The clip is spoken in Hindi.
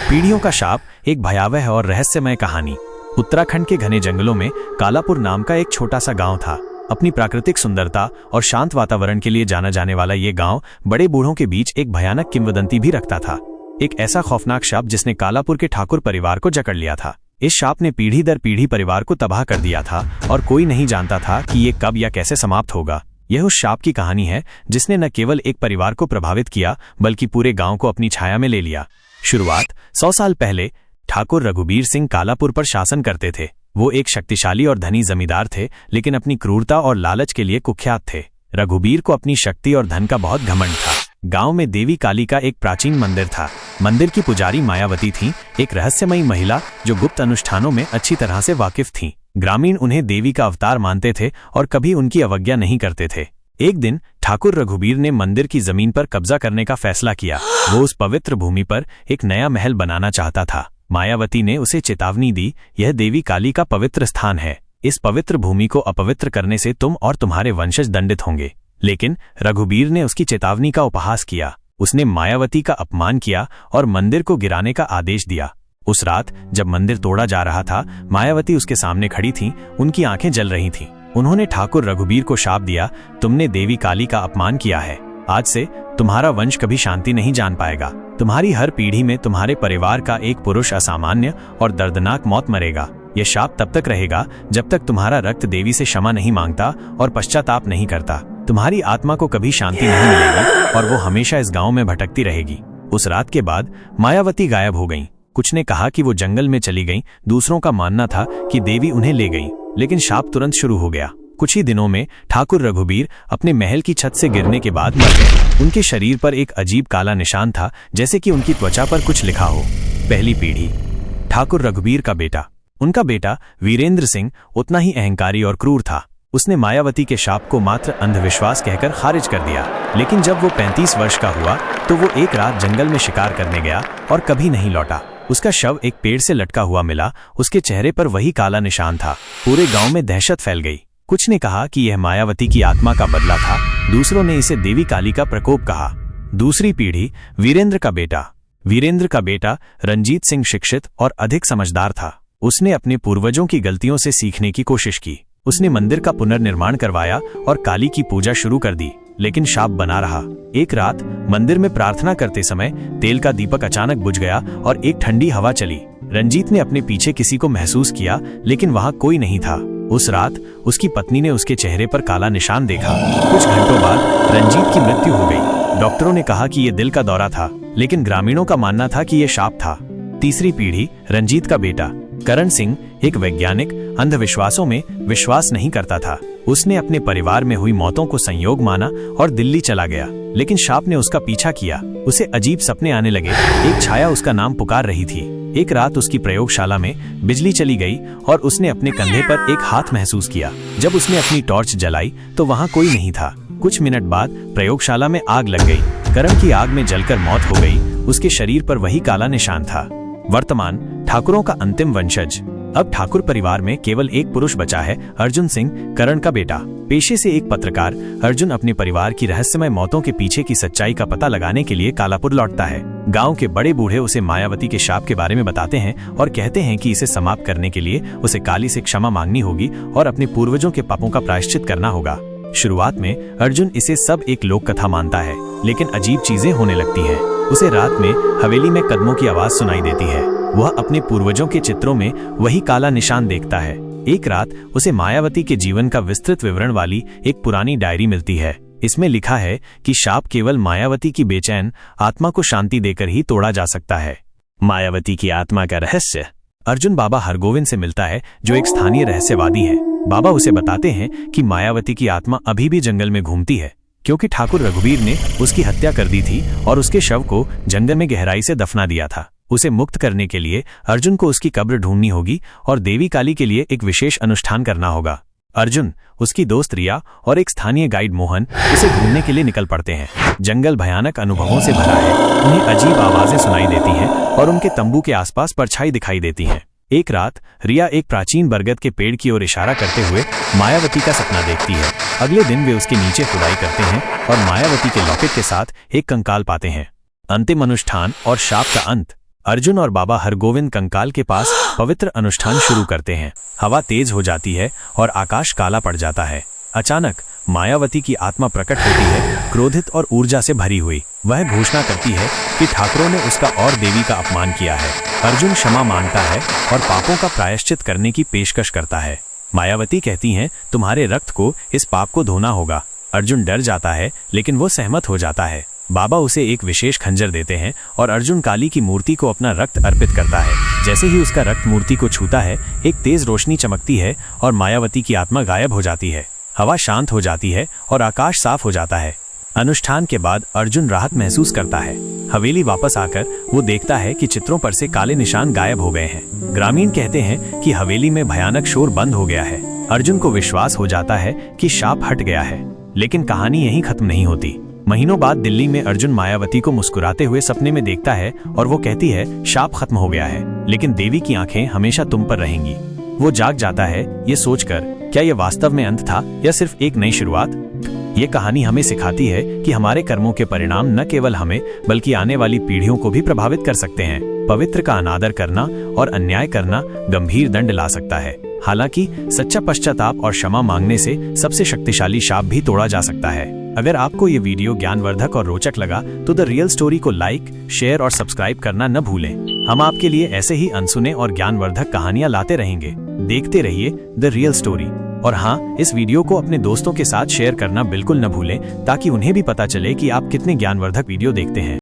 पीढ़ियों का शाप, एक भयावह और रहस्यमय कहानी। उत्तराखंड के घने जंगलों में कालापुर नाम का एक छोटा सा गांव था। अपनी प्राकृतिक सुंदरता और शांत वातावरण के लिए जाना जाने वाला ये गांव बड़े बूढ़ों के बीच एक भयानक किंवदंती भी रखता था। एक ऐसा खौफनाक शाप जिसने कालापुर के ठाकुर परिवार को जकड़ लिया था। इस शाप ने पीढ़ी दर पीढ़ी परिवार को तबाह कर दिया था और कोई नहीं जानता था कि ये कब या कैसे समाप्त होगा। यह उस शाप की कहानी है जिसने न केवल एक परिवार को प्रभावित किया बल्कि पूरे गांव को अपनी छाया में ले लिया। शुरुआत 100 साल पहले ठाकुर रघुबीर सिंह कालापुर पर शासन करते थे। वो एक शक्तिशाली और धनी जमींदार थे, लेकिन अपनी क्रूरता और लालच के लिए कुख्यात थे। रघुबीर को अपनी शक्ति और धन का बहुत घमंड था। गांव में देवी काली का एक प्राचीन मंदिर था। मंदिर की पुजारी मायावती थीं, एक रहस्यमयी महिला जो गुप्त अनुष्ठानों में अच्छी तरह से वाकिफ थीं। ग्रामीण उन्हें देवी का अवतार मानते थे और कभी उनकी अवज्ञा नहीं करते थे। एक दिन ठाकुर रघुबीर ने मंदिर की जमीन पर कब्जा करने का फैसला किया। वो उस पवित्र भूमि पर एक नया महल बनाना चाहता था। मायावती ने उसे चेतावनी दी, यह देवी काली का पवित्र स्थान है। इस पवित्र भूमि को अपवित्र करने से तुम और तुम्हारे वंशज दंडित होंगे। लेकिन रघुबीर ने उसकी चेतावनी का उपहास किया। उसने मायावती का अपमान किया और मंदिर को गिराने का आदेश दिया। उस रात जब मंदिर तोड़ा जा रहा था, मायावती उसके सामने खड़ी थीं, उनकी आंखें जल रही थीं। उन्होंने ठाकुर रघुबीर को शाप दिया, तुमने देवी काली का अपमान किया है। आज से तुम्हारा वंश कभी शांति नहीं जान पाएगा। तुम्हारी हर पीढ़ी में तुम्हारे परिवार का एक पुरुष असामान्य और दर्दनाक मौत मरेगा। यह शाप तब तक रहेगा जब तक तुम्हारा रक्त देवी से क्षमा नहीं मांगता और पश्चाताप नहीं करता। तुम्हारी आत्मा को कभी शांति नहीं मिलेगी और वो हमेशा इस गांव में भटकती रहेगी। उस रात के बाद मायावती गायब हो गईं। कुछ ने कहा कि वो जंगल में चली गईं, दूसरों का मानना था कि देवी उन्हें ले गई। लेकिन शाप तुरंत शुरू हो गया। कुछ ही दिनों में ठाकुर रघुबीर अपने महल की छत से गिरने के बाद मर गए। उनके शरीर पर एक अजीब काला निशान था, जैसे कि उनकी त्वचा पर कुछ लिखा हो। पहली पीढ़ी, ठाकुर रघुबीर का बेटा। उनका बेटा वीरेंद्र सिंह उतना ही अहंकारी और क्रूर था। उसने मायावती के शाप को मात्र अंधविश्वास कहकर खारिज कर दिया। लेकिन जब वो 35 वर्ष का हुआ तो वो एक रात जंगल में शिकार करने गया और कभी नहीं लौटा। उसका शव एक पेड़ से लटका हुआ मिला। उसके चेहरे पर वही काला निशान था। पूरे गांव में दहशत फैल गई। कुछ ने कहा कि यह मायावती की आत्मा का बदला था, दूसरों ने इसे देवी काली का प्रकोप कहा। दूसरी पीढ़ी, वीरेंद्र का बेटा। वीरेंद्र का बेटा रंजीत सिंह शिक्षित और अधिक समझदार था। उसने अपने पूर्वजों की गलतियों से सीखने की कोशिश की। उसने मंदिर का पुनर्निर्माण करवाया और काली की पूजा शुरू कर दी, लेकिन शाप बना रहा। एक रात मंदिर में प्रार्थना करते समय तेल का दीपक अचानक बुझ गया और एक ठंडी हवा चली। रंजीत ने अपने पीछे किसी को महसूस किया, लेकिन वहां कोई नहीं था। उस रात उसकी पत्नी ने उसके चेहरे पर काला निशान देखा। कुछ घंटों बाद रंजीत की मृत्यु हो गई। डॉक्टरों ने कहा कि यह दिल का दौरा था, लेकिन ग्रामीणों का मानना था कि यह शाप था। तीसरी पीढ़ी, रंजीत का बेटा करण सिंह, एक वैज्ञानिक, अंधविश्वासों में विश्वास नहीं करता था। उसने अपने परिवार में हुई मौतों को संयोग माना और दिल्ली चला गया। लेकिन शाप ने उसका पीछा किया। उसे अजीब सपने आने लगे। एक छाया उसका नाम पुकार रही थी। एक रात उसकी प्रयोगशाला में बिजली चली गई और उसने अपने कंधे पर एक हाथ महसूस किया। जब उसने अपनी टॉर्च जलाई तो वहां कोई नहीं था। कुछ मिनट बाद प्रयोगशाला में आग लग गई। करण की आग में जलकर मौत हो गई। उसके शरीर पर वही काला निशान था। वर्तमान ठाकुरों का अंतिम वंशज। अब ठाकुर परिवार में केवल एक पुरुष बचा है, अर्जुन सिंह, करण का बेटा। पेशे से एक पत्रकार, अर्जुन अपने परिवार की रहस्यमय मौतों के पीछे की सच्चाई का पता लगाने के लिए कालापुर लौटता है। गांव के बड़े बूढ़े उसे मायावती के शाप के बारे में बताते हैं और कहते हैं कि इसे समाप्त करने के लिए उसे काली से क्षमा मांगनी होगी और अपने पूर्वजों के पापों का प्रायश्चित करना होगा। शुरुआत में अर्जुन इसे सब एक लोक कथा मानता है, लेकिन अजीब चीजें होने लगती हैं। उसे रात में हवेली में कदमों की आवाज सुनाई देती है। वह अपने पूर्वजों के चित्रों में वही काला निशान देखता है। एक रात उसे मायावती के जीवन का विस्तृत विवरण वाली एक पुरानी डायरी मिलती है। इसमें लिखा है कि शाप केवल मायावती की बेचैन आत्मा को शांति देकर ही तोड़ा जा सकता है। मायावती की आत्मा का रहस्य। अर्जुन बाबा हरगोविंद से मिलता है, जो एक स्थानीय रहस्यवादी है। बाबा उसे बताते हैं कि मायावती की आत्मा अभी भी जंगल में घूमती है, क्योंकि ठाकुर रघुबीर ने उसकी हत्या कर दी थी और उसके शव को जंगल में गहराई से दफना दिया था। उसे मुक्त करने के लिए अर्जुन को उसकी कब्र ढूंढनी होगी और देवी काली के लिए एक विशेष अनुष्ठान करना होगा। अर्जुन, उसकी दोस्त रिया और एक स्थानीय गाइड मोहन उसे ढूंढने के लिए निकल पड़ते हैं। जंगल भयानक अनुभवों से भरा है। उन्हें अजीब आवाजें सुनाई देती हैं और उनके तंबू के आसपास परछाई दिखाई देती हैं। एक रात रिया एक प्राचीन बरगद के पेड़ की ओर इशारा करते हुए मायावती का सपना देखती है। अगले दिन वे उसके नीचे खुदाई करते हैं और मायावती के लॉकेट के साथ एक कंकाल पाते हैं। अंतिम अनुष्ठान और शाप का अंत। अर्जुन और बाबा हरगोविंद कंकाल के पास पवित्र अनुष्ठान शुरू करते हैं। हवा तेज हो जाती है और आकाश काला पड़ जाता है। अचानक मायावती की आत्मा प्रकट होती है, क्रोधित और ऊर्जा से भरी हुई। वह घोषणा करती है कि ठाकुरों ने उसका और देवी का अपमान किया है। अर्जुन क्षमा मांगता है और पापों का प्रायश्चित करने की पेशकश करता है। मायावती कहती हैं, तुम्हारे रक्त को इस पाप को धोना होगा। अर्जुन डर जाता है, लेकिन वो सहमत हो जाता है। बाबा उसे एक विशेष खंजर देते हैं और अर्जुन काली की मूर्ति को अपना रक्त अर्पित करता है। जैसे ही उसका रक्त मूर्ति को छूता है, एक तेज रोशनी चमकती है और मायावती की आत्मा गायब हो जाती है। हवा शांत हो जाती है और आकाश साफ हो जाता है। अनुष्ठान के बाद अर्जुन राहत महसूस करता है। हवेली वापस आकर वो देखता है कि चित्रों पर से काले निशान गायब हो गए हैं। ग्रामीण कहते हैं कि हवेली में भयानक शोर बंद हो गया है। अर्जुन को विश्वास हो जाता है कि शाप हट गया है, लेकिन कहानी यहीं खत्म नहीं होती। महीनों बाद दिल्ली में अर्जुन मायावती को मुस्कुराते हुए सपने में देखता है और वो कहती है, शाप खत्म हो गया है, लेकिन देवी की आंखें हमेशा तुम पर रहेंगी। वो जाग जाता है, ये सोचकर क्या ये वास्तव में अंत था या सिर्फ एक नई शुरुआत। ये कहानी हमें सिखाती है कि हमारे कर्मों के परिणाम न केवल हमें बल्कि आने वाली पीढ़ियों को भी प्रभावित कर सकते हैं। पवित्र का अनादर करना और अन्याय करना गंभीर दंड ला सकता है। हालांकि सच्चा पश्चाताप और क्षमा मांगने से सबसे शक्तिशाली शाप भी तोड़ा जा सकता है। अगर आपको ये वीडियो ज्ञानवर्धक और रोचक लगा तो द रियल स्टोरी को लाइक, शेयर और सब्सक्राइब करना न भूलें। हम आपके लिए ऐसे ही अनसुने और ज्ञानवर्धक कहानियां लाते रहेंगे। देखते रहिए द रियल स्टोरी। और हाँ, इस वीडियो को अपने दोस्तों के साथ शेयर करना बिल्कुल न भूलें, ताकि उन्हें भी पता चले कि आप कितने ज्ञानवर्धक वीडियो देखते हैं।